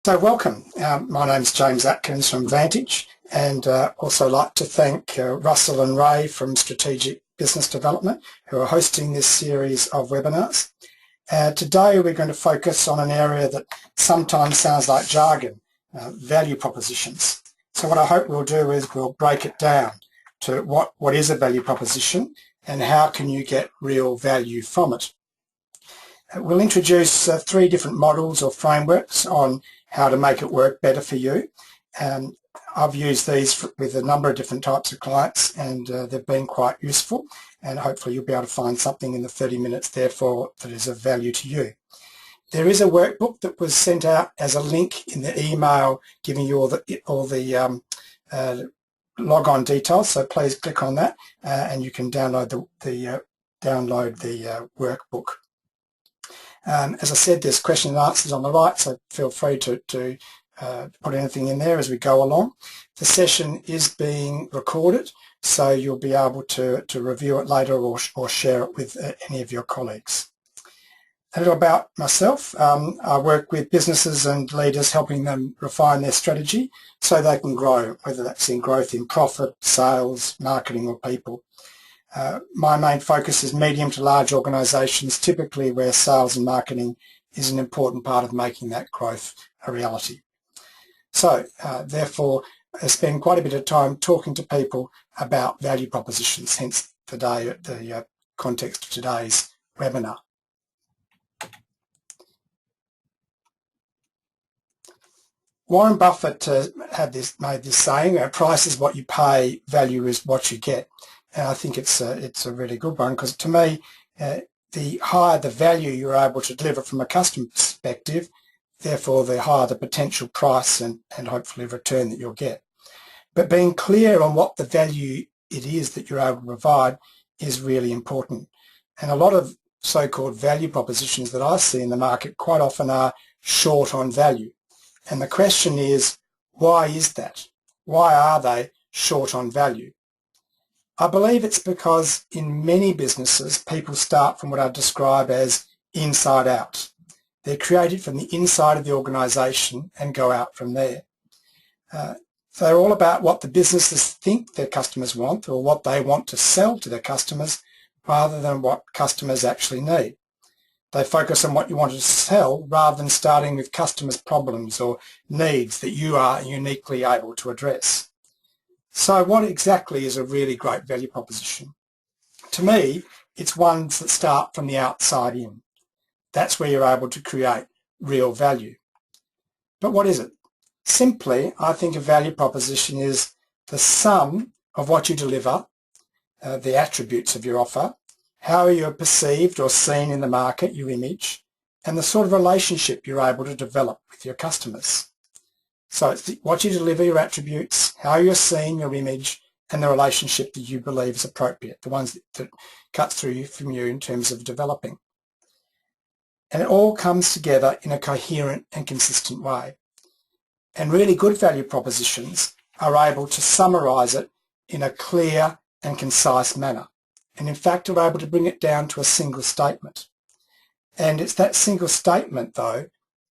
So welcome. My name's James Atkins from Vantage, and also like to thank Russell and Ray from Strategic Business Development who are hosting this series of webinars. Today we're going to focus on an area that sometimes sounds like jargon, value propositions. So what I hope we'll do is we'll break it down to what is a value proposition and how can you get real value from it. We'll introduce three different models or frameworks on how to make it work better for you. I've used these with a number of different types of clients, and they've been quite useful, and hopefully you'll be able to find something in the 30 minutes therefore that is of value to you. There is a workbook that was sent out as a link in the email giving you all the log-on details, so please click on that and you can download the workbook. As I said, there's question and answers on the right, so feel free to put anything in there as we go along. The session is being recorded, so you'll be able to review it later or share it with any of your colleagues. A little about myself. I work with businesses and leaders, helping them refine their strategy so they can grow, whether that's in growth in profit, sales, marketing or people. My main focus is medium to large organisations, typically where sales and marketing is an important part of making that growth a reality. So therefore I spend quite a bit of time talking to people about value propositions, hence the context of today's webinar. Warren Buffett made this saying, price is what you pay, value is what you get. And I think it's a really good one, because to me, the higher the value you're able to deliver from a customer perspective, therefore the higher the potential price and hopefully return that you'll get. But being clear on what the value it is that you're able to provide is really important. And a lot of so-called value propositions that I see in the market quite often are short on value. And the question is, why is that? Why are they short on value? I believe it's because in many businesses, people start from what I describe as inside out. They're created from the inside of the organisation and go out from there. So they're all about what the businesses think their customers want, or what they want to sell to their customers, rather than what customers actually need. They focus on what you want to sell rather than starting with customers' problems or needs that you are uniquely able to address. So what exactly is a really great value proposition? To me, it's ones that start from the outside in. That's where you're able to create real value. But what is it? Simply, I think a value proposition is the sum of what you deliver, the attributes of your offer, how you're perceived or seen in the market, your image, and the sort of relationship you're able to develop with your customers. So it's what you deliver, your attributes, how you're seen, your image, and the relationship that you believe is appropriate, the ones that cuts through from you in terms of developing. And it all comes together in a coherent and consistent way. And really good value propositions are able to summarise it in a clear and concise manner. And in fact, are able to bring it down to a single statement. And it's that single statement, though,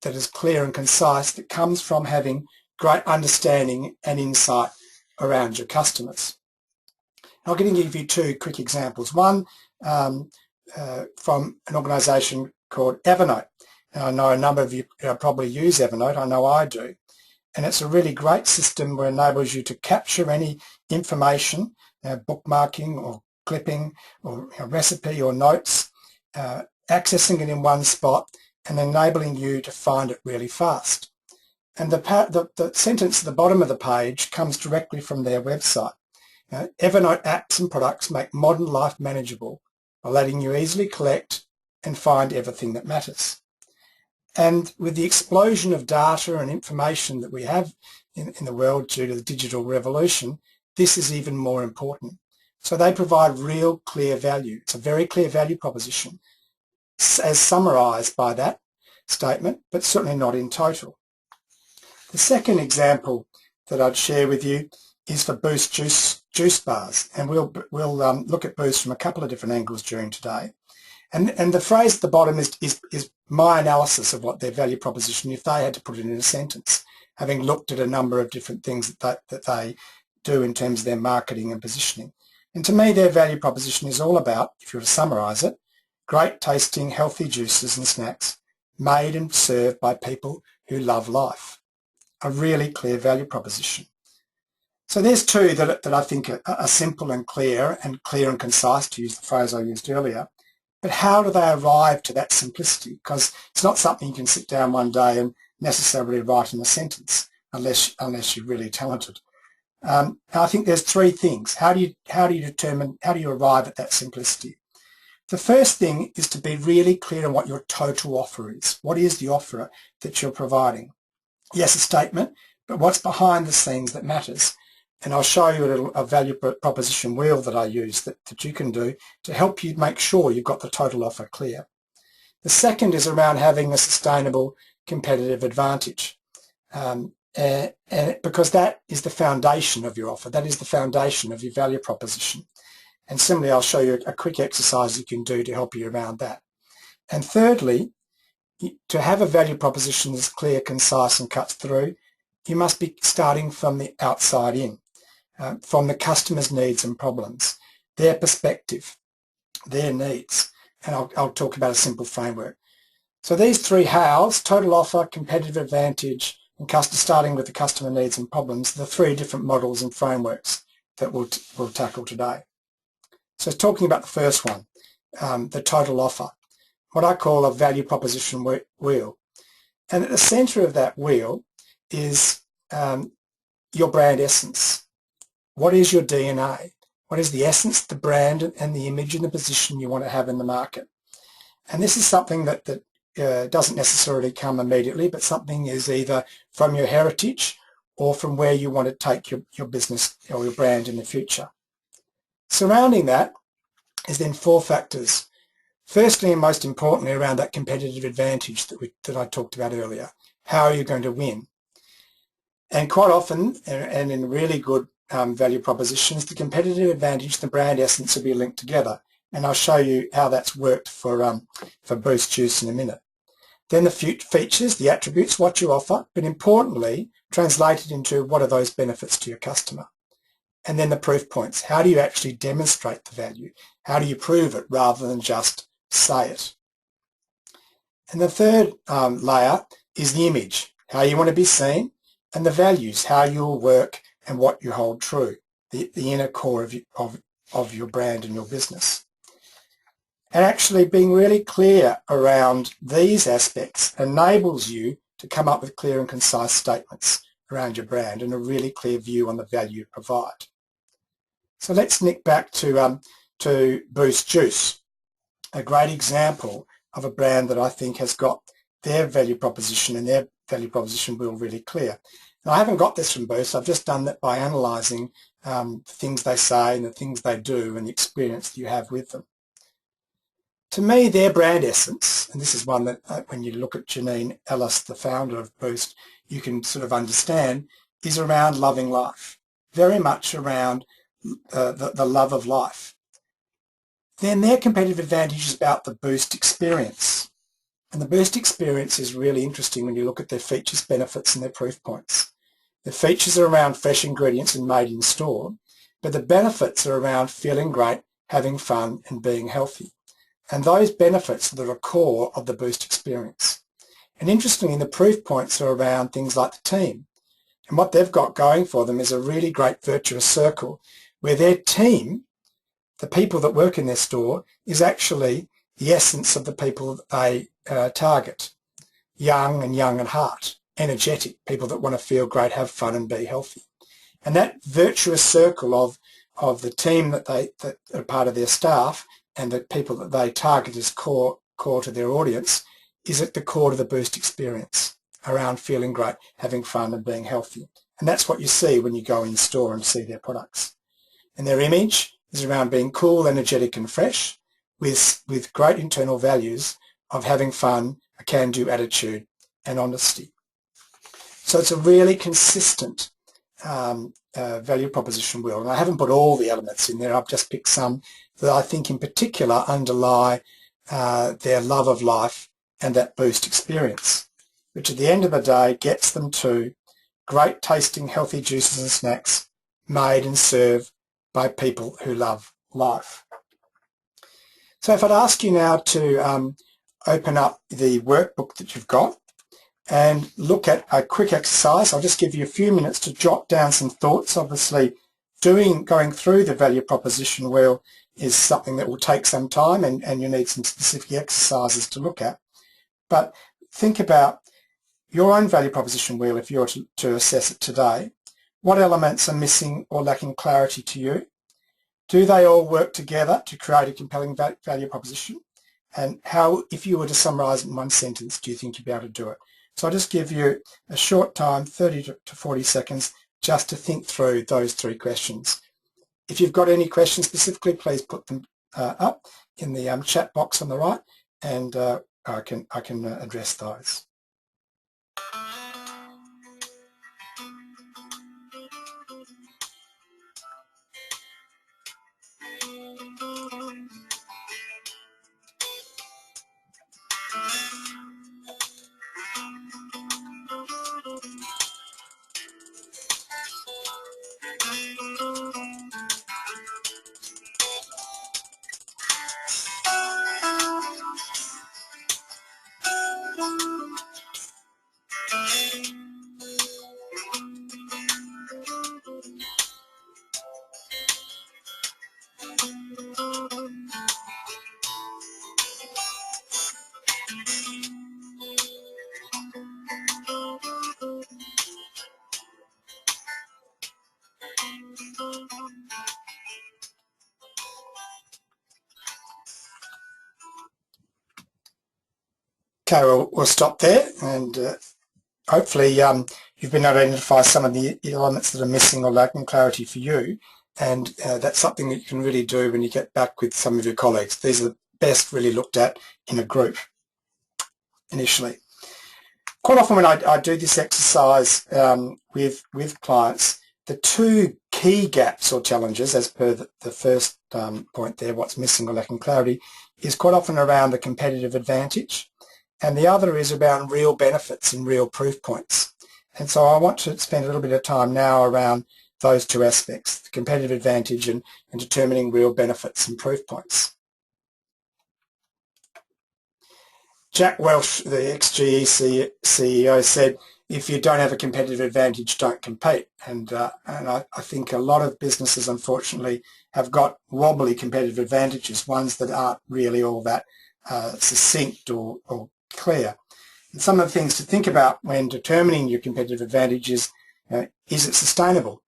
that is clear and concise, that comes from having great understanding and insight around your customers. I'm going to give you two quick examples. One from an organisation called Evernote. And I know a number of you probably use Evernote. I know I do. And it's a really great system that enables you to capture any information, bookmarking or clipping or recipe or notes, accessing it in one spot and enabling you to find it really fast. And the sentence at the bottom of the page comes directly from their website. Evernote apps and products make modern life manageable by letting you easily collect and find everything that matters. And with the explosion of data and information that we have in the world due to the digital revolution, this is even more important. So they provide real clear value. It's a very clear value proposition as summarised by that statement, but certainly not in total. The second example that I'd share with you is for Boost juice bars, and we'll look at Boost from a couple of different angles during today. And the phrase at the bottom is my analysis of what their value proposition, if they had to put it in a sentence, having looked at a number of different things that they do in terms of their marketing and positioning. And to me, their value proposition is all about, if you were to summarise it, great tasting, healthy juices and snacks made and served by people who love life. A really clear value proposition. So there's two that I think are simple and clear and concise, to use the phrase I used earlier. But how do they arrive to that simplicity? Because it's not something you can sit down one day and necessarily write in a sentence, unless you're really talented. I think there's three things. How do you arrive at that simplicity? The first thing is to be really clear on what your total offer is. What is the offer that you're providing? Yes, a statement, but what's behind the scenes that matters? And I'll show you a value proposition wheel that I use that you can do to help you make sure you've got the total offer clear. The second is around having a sustainable competitive advantage. Because that is the foundation of your offer. That is the foundation of your value proposition. And similarly, I'll show you a quick exercise you can do to help you around that. And thirdly, to have a value proposition that's clear, concise and cuts through, you must be starting from the outside in, from the customer's needs and problems, their perspective, their needs. And I'll talk about a simple framework. So these three hows, total offer, competitive advantage, and starting with the customer needs and problems, the three different models and frameworks that we'll tackle today. So talking about the first one, the total offer, what I call a value proposition wheel. And at the centre of that wheel is your brand essence. What is your DNA? What is the essence, the brand and the image and the position you want to have in the market? And this is something that doesn't necessarily come immediately, but something is either from your heritage or from where you want to take your business or your brand in the future. Surrounding that is then four factors. Firstly, and most importantly, around that competitive advantage that I talked about earlier. How are you going to win? And quite often, and in really good value propositions, the competitive advantage, the brand essence will be linked together. And I'll show you how that's worked for Boost Juice in a minute. Then the features, the attributes, what you offer, but importantly, translated into what are those benefits to your customer. And then the proof points. How do you actually demonstrate the value? How do you prove it rather than just say it? And the third layer is the image, how you want to be seen, and the values, how you'll work and what you hold true, the inner core of your brand and your business. And actually being really clear around these aspects enables you to come up with clear and concise statements around your brand and a really clear view on the value you provide. So let's nick back to Boost Juice, a great example of a brand that I think has got their value proposition and their value proposition wheel really clear. And I haven't got this from Boost, I've just done that by analysing the things they say and the things they do and the experience that you have with them. To me, their brand essence, and this is one that when you look at Janine Ellis, the founder of Boost, you can sort of understand, is around loving life, very much around the love of life. Then their competitive advantage is about the Boost experience. And the Boost experience is really interesting when you look at their features, benefits and their proof points. The features are around fresh ingredients and made in store, but the benefits are around feeling great, having fun and being healthy. And those benefits are the core of the Boost experience. And interestingly, the proof points are around things like the team. And what they've got going for them is a really great virtuous circle where their team, the people that work in their store, is actually the essence of the people that they target. Young at heart, energetic, people that want to feel great, have fun and be healthy. And that virtuous circle of the team that are part of their staff and the people that they target as core to their audience is at the core of the Boost experience, around feeling great, having fun and being healthy. And that's what you see when you go in store and see their products. And their image is around being cool, energetic and fresh with great internal values of having fun, a can-do attitude and honesty. So it's a really consistent value proposition wheel. And I haven't put all the elements in there, I've just picked some that I think in particular underlie their love of life and that boost experience, which at the end of the day gets them to great tasting healthy juices and snacks made and served by people who love life. So if I'd ask you now to open up the workbook that you've got and look at a quick exercise. I'll just give you a few minutes to jot down some thoughts. Obviously, going through the value proposition wheel is something that will take some time, and you need some specific exercises to look at. But think about your own value proposition wheel if you were to assess it today. What elements are missing or lacking clarity to you? Do they all work together to create a compelling value proposition? And how, if you were to summarise it in one sentence, do you think you'd be able to do it? So I'll just give you a short time, 30 to 40 seconds, just to think through those three questions. If you've got any questions specifically, please put them up in the chat box on the right, and I can address those. Okay, we'll stop there, and hopefully you've been able to identify some of the elements that are missing or lacking clarity for you, and that's something that you can really do when you get back with some of your colleagues. These are the best really looked at in a group initially. Quite often when I do this exercise with clients, the two key gaps or challenges, as per the first point there, what's missing or lacking clarity, is quite often around the competitive advantage, and the other is around real benefits and real proof points. And so I want to spend a little bit of time now around those two aspects, the competitive advantage and determining real benefits and proof points. Jack Welch, the ex-GE CEO, said, if you don't have a competitive advantage, don't compete. And I think a lot of businesses, unfortunately, have got wobbly competitive advantages, ones that aren't really all that succinct or clear. And some of the things to think about when determining your competitive advantage is it sustainable?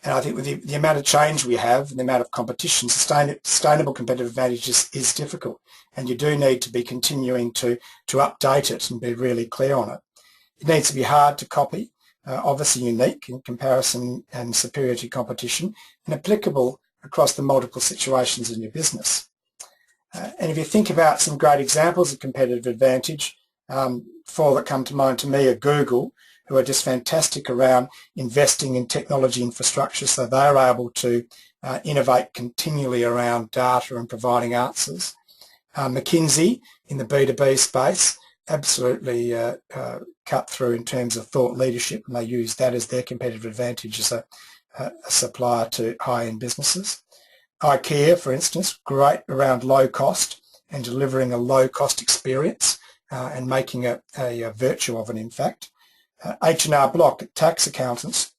And I think with the amount of change we have and the amount of competition, sustainable competitive advantage is difficult. And you do need to be continuing to update it and be really clear on it. It needs to be hard to copy, obviously unique in comparison and superior to competition, and applicable across the multiple situations in your business. And if you think about some great examples of competitive advantage, four that come to mind to me are Google, who are just fantastic around investing in technology infrastructure, so they're able to innovate continually around data and providing answers. McKinsey in the B2B space, absolutely cut through in terms of thought leadership, and they use that as their competitive advantage as a supplier to high-end businesses. IKEA, for instance, great around low cost and delivering a low cost experience and making a virtue of it, in fact. H&R Block, tax accountants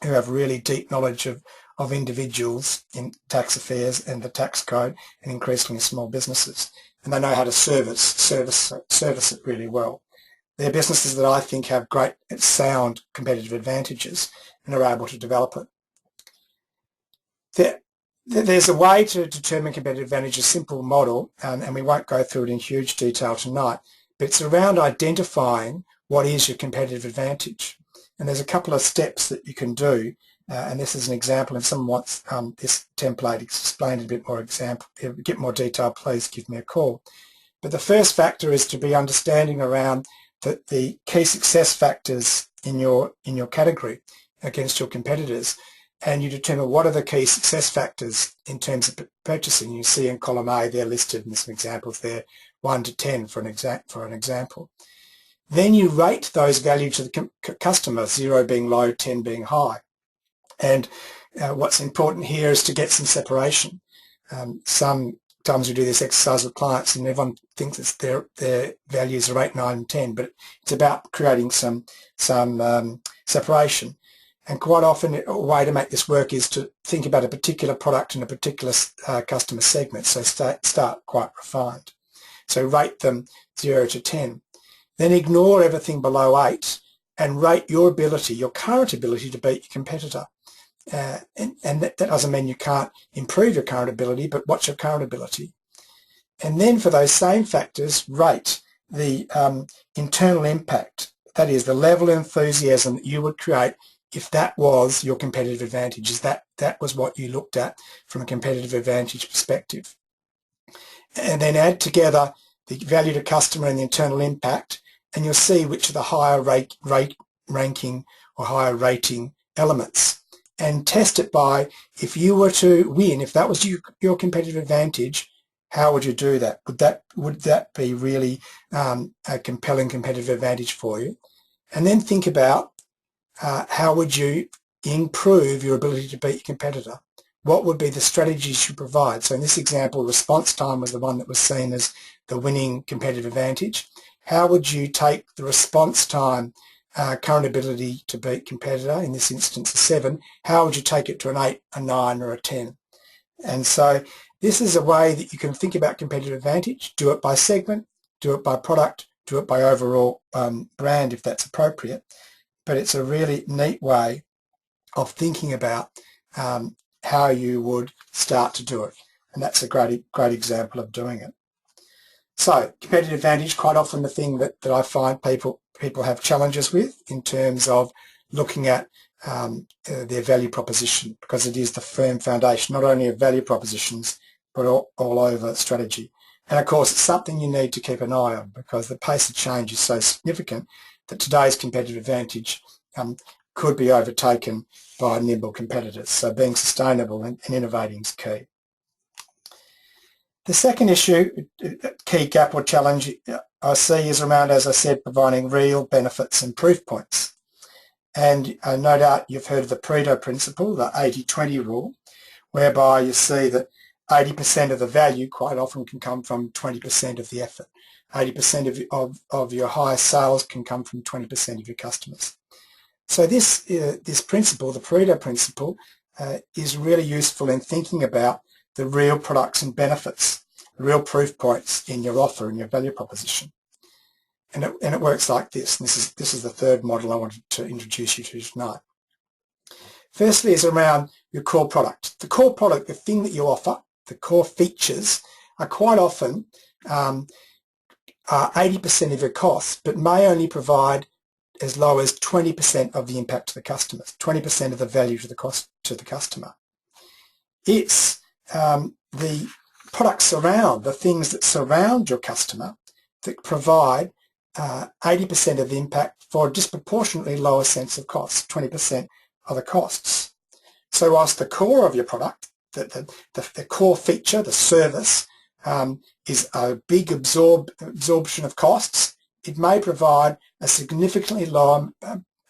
who have really deep knowledge of individuals in tax affairs and the tax code, and increasingly small businesses. And they know how to service it really well. They're businesses that I think have great sound competitive advantages and are able to develop it. There's a way to determine competitive advantage, a simple model, and we won't go through it in huge detail tonight, but it's around identifying what is your competitive advantage. And there's a couple of steps that you can do, and this is an example. If someone wants this template explained in a bit more detail, please give me a call. But the first factor is to be understanding around the key success factors in your category against your competitors. and you determine what are the key success factors in terms of purchasing. You see in column A, they're listed in some examples there, 1 to 10 for an example. Then you rate those values to the customer, 0 being low, 10 being high. And what's important here is to get some separation. Sometimes we do this exercise with clients and everyone thinks it's their values are 8, 9, and 10, but it's about creating some separation. And quite often a way to make this work is to think about a particular product in a particular customer segment, so start quite refined. So rate them 0 to 10. Then ignore everything below 8 and rate your ability, your current ability to beat your competitor. And that doesn't mean you can't improve your current ability, but what's your current ability? And then for those same factors, rate the internal impact, that is the level of enthusiasm that you would create if that was your competitive advantage, is that was what you looked at from a competitive advantage perspective. And then add together the value to customer and the internal impact, and you'll see which are the higher ranking or higher rating elements. And test it by, if you were to win, if that was your competitive advantage, how would you do that? Would that be really a compelling competitive advantage for you? And then think about how would you improve your ability to beat your competitor? What would be the strategies you provide? So in this example, response time was the one that was seen as the winning competitive advantage. How would you take the response time current ability to beat competitor, in this instance a 7, how would you take it to an 8, a 9 or a 10? And so this is a way that you can think about competitive advantage, do it by segment, do it by product, do it by overall brand if that's appropriate. But it's a really neat way of thinking about how you would start to do it. And that's a great example of doing it. So competitive advantage, quite often the thing that I find people have challenges with in terms of looking at their value proposition, because it is the firm foundation, not only of value propositions, but all over strategy. And of course, it's something you need to keep an eye on, because the pace of change is so significant that today's competitive advantage could be overtaken by nimble competitors. So being sustainable and innovating is key. The second issue, key gap or challenge I see is around, as I said, providing real benefits and proof points. And no doubt you've heard of the Pareto Principle, the 80-20 rule, whereby you see that 80% of the value quite often can come from 20% of the effort. 80% of your highest sales can come from 20% of your customers. So this principle, the Pareto Principle, is really useful in thinking about the real products and benefits, real proof points in your offer and your value proposition. And it works like this. And this is the third model I wanted to introduce you to tonight. Firstly is around your core product. The core product, the thing that you offer, the core features, are quite often 80% of your costs, but may only provide as low as 20% of the impact to the customers, 20% of the value to the cost to the customer. It's the products surround, the things that surround your customer, that provide 80% of the impact for a disproportionately lower sense of cost, 20% of the costs. So whilst the core of your product, the core feature, the service, is a big absorption of costs, it may provide a significantly lower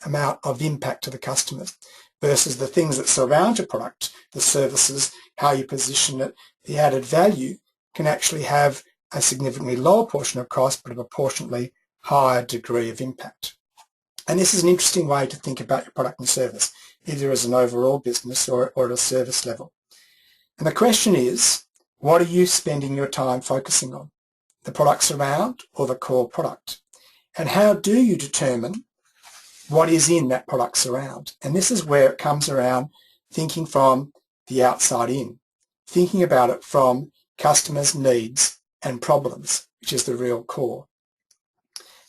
amount of impact to the customers versus the things that surround your product, the services, how you position it, the added value can actually have a significantly lower portion of cost but a proportionately higher degree of impact. And this is an interesting way to think about your product and service, either as an overall business or at a service level. And the question is, what are you spending your time focusing on? The products around or the core product? And how do you determine what is in that product surround? And this is where it comes around thinking from the outside in, thinking about it from customers' needs and problems, which is the real core.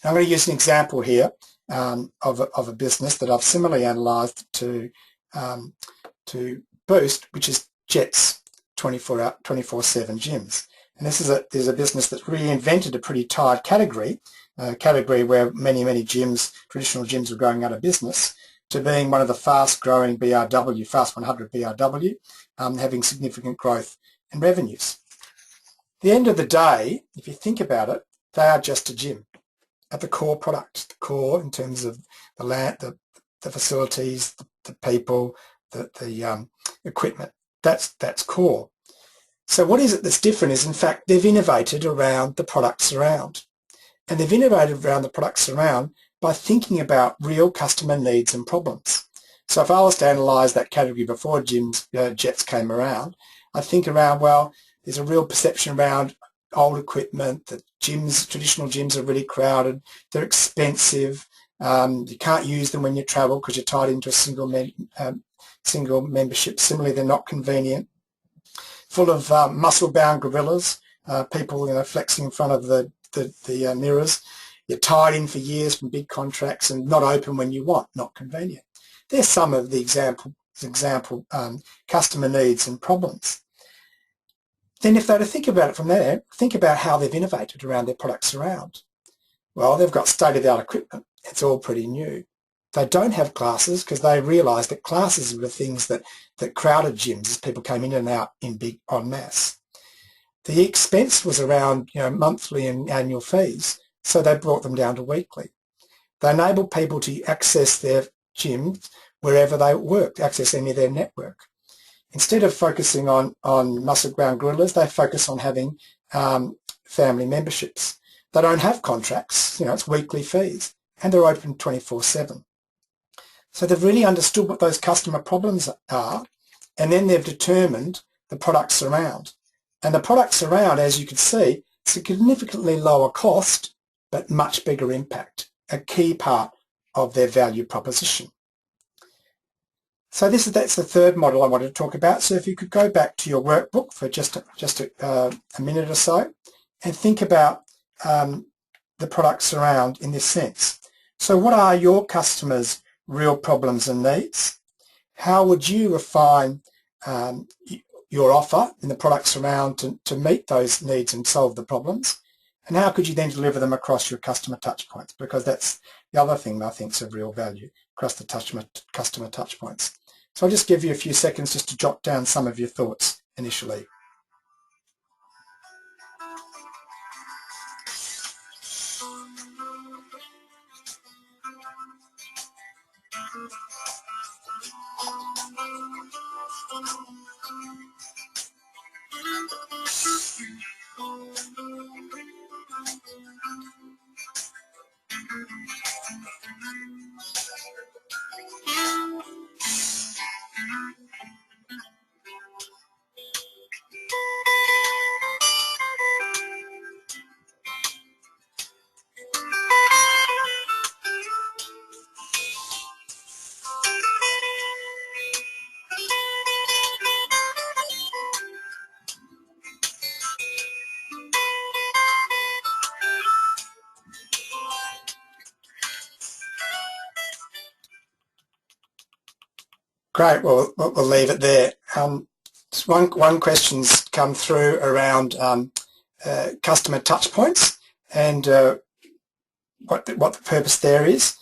Now I'm going to use an example here of a business that I've similarly analysed to Boost, which is Jet's 24/7 gyms. And this is a business that reinvented a pretty tired category, a category where many gyms, traditional gyms, were going out of business, to being one of the fast-growing BRW, Fast 100 BRW, having significant growth in revenues. At the end of the day, if you think about it, they are just a gym at the core product, the core in terms of the land, the facilities, the people, the equipment. That's core. So what is it that's different is, in fact, they've innovated around the products around. And they've innovated around the products around by thinking about real customer needs and problems. So if I was to analyse that category before jets came around, I think around, well, there's a real perception around old equipment, that traditional gyms are really crowded, they're expensive, you can't use them when you travel because you're tied into a single membership. Similarly, they're not convenient, full of muscle-bound gorillas, people flexing in front of the mirrors. You're tied in for years from big contracts and not open when you want, not convenient. There's some of the example customer needs and problems. Then if they were to think about it from there, think about how they've innovated around their products around. Well, they've got state-of-the-art equipment. It's all pretty new. They don't have classes because they realised that classes were the things that crowded gyms as people came in and out in big en masse. The expense was around monthly and annual fees, so they brought them down to weekly. They enabled people to access their gyms wherever they worked, access any of their network. Instead of focusing on muscle-bound gorillas, they focus on having family memberships. They don't have contracts, it's weekly fees, and they're open 24/7. So they've really understood what those customer problems are, and then they've determined the products around. And the products around, as you can see, significantly lower cost, but much bigger impact, a key part of their value proposition. So that's the third model I wanted to talk about. So if you could go back to your workbook for just a minute or so and think about the products around in this sense. So what are your customers' real problems and needs? How would you refine your offer in the products around to meet those needs and solve the problems? And how could you then deliver them across your customer touchpoints? Because that's the other thing I think is of real value, across the customer touchpoints. So I'll just give you a few seconds just to jot down some of your thoughts initially. Great. Well, we'll leave it there. One question's come through around customer touch points and what the purpose there is.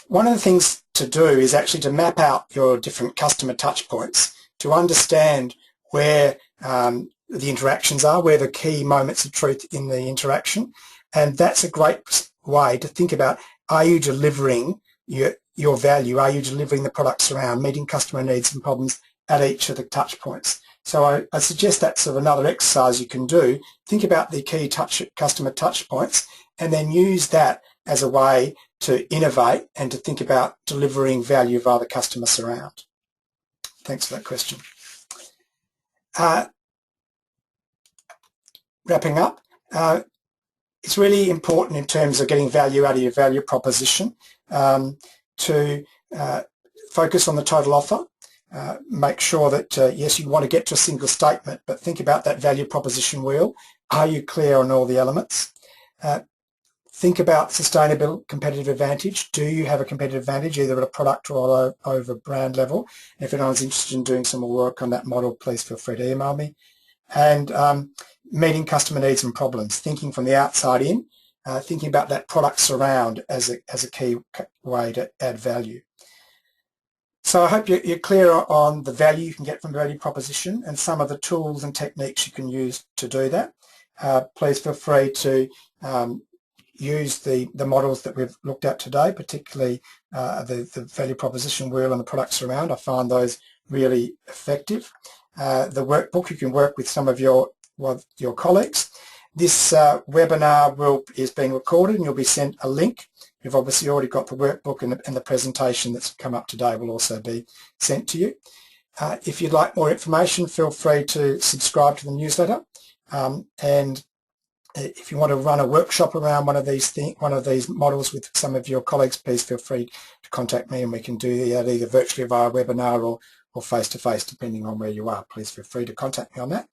One of the things to do is actually to map out your different customer touch points to understand where the interactions are, where the key moments of truth in the interaction. And that's a great way to think about, are you delivering your value? Are you delivering the products around, meeting customer needs and problems at each of the touch points? So I suggest that's sort of another exercise you can do. Think about the key customer touch points and then use that as a way to innovate and to think about delivering value via the customer surround. Thanks for that question. Wrapping up, it's really important in terms of getting value out of your value proposition to focus on the total offer. Make sure that, yes, you want to get to a single statement, but think about that value proposition wheel. Are you clear on all the elements? Think about sustainable competitive advantage. Do you have a competitive advantage either at a product or over brand level? If anyone's interested in doing some more work on that model, please feel free to email me. And meeting customer needs and problems, thinking from the outside in, thinking about that product surround as a key way to add value. So I hope you're clear on the value you can get from the value proposition and some of the tools and techniques you can use to do that. Please feel free to use the models that we've looked at today, particularly the value proposition wheel and the products around. I find those really effective. The workbook, you can work with some of your colleagues. This webinar is being recorded and you'll be sent a link. You've obviously already got the workbook, and the presentation that's come up today will also be sent to you. If you'd like more information, feel free to subscribe to the newsletter. And if you want to run a workshop around one of these models with some of your colleagues, please feel free to contact me, and we can do that either virtually via webinar or face-to-face, depending on where you are. Please feel free to contact me on that.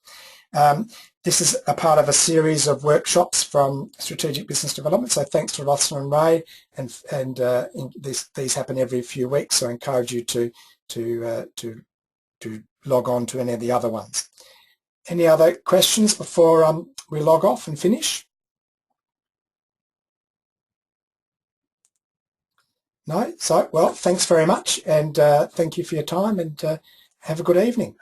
This is a part of a series of workshops from Strategic Business Development, so thanks to Rothsner and Ray, and these happen every few weeks, so I encourage you to log on to any of the other ones. Any other questions before we log off and finish? No? So, well, thanks very much, and thank you for your time, and have a good evening.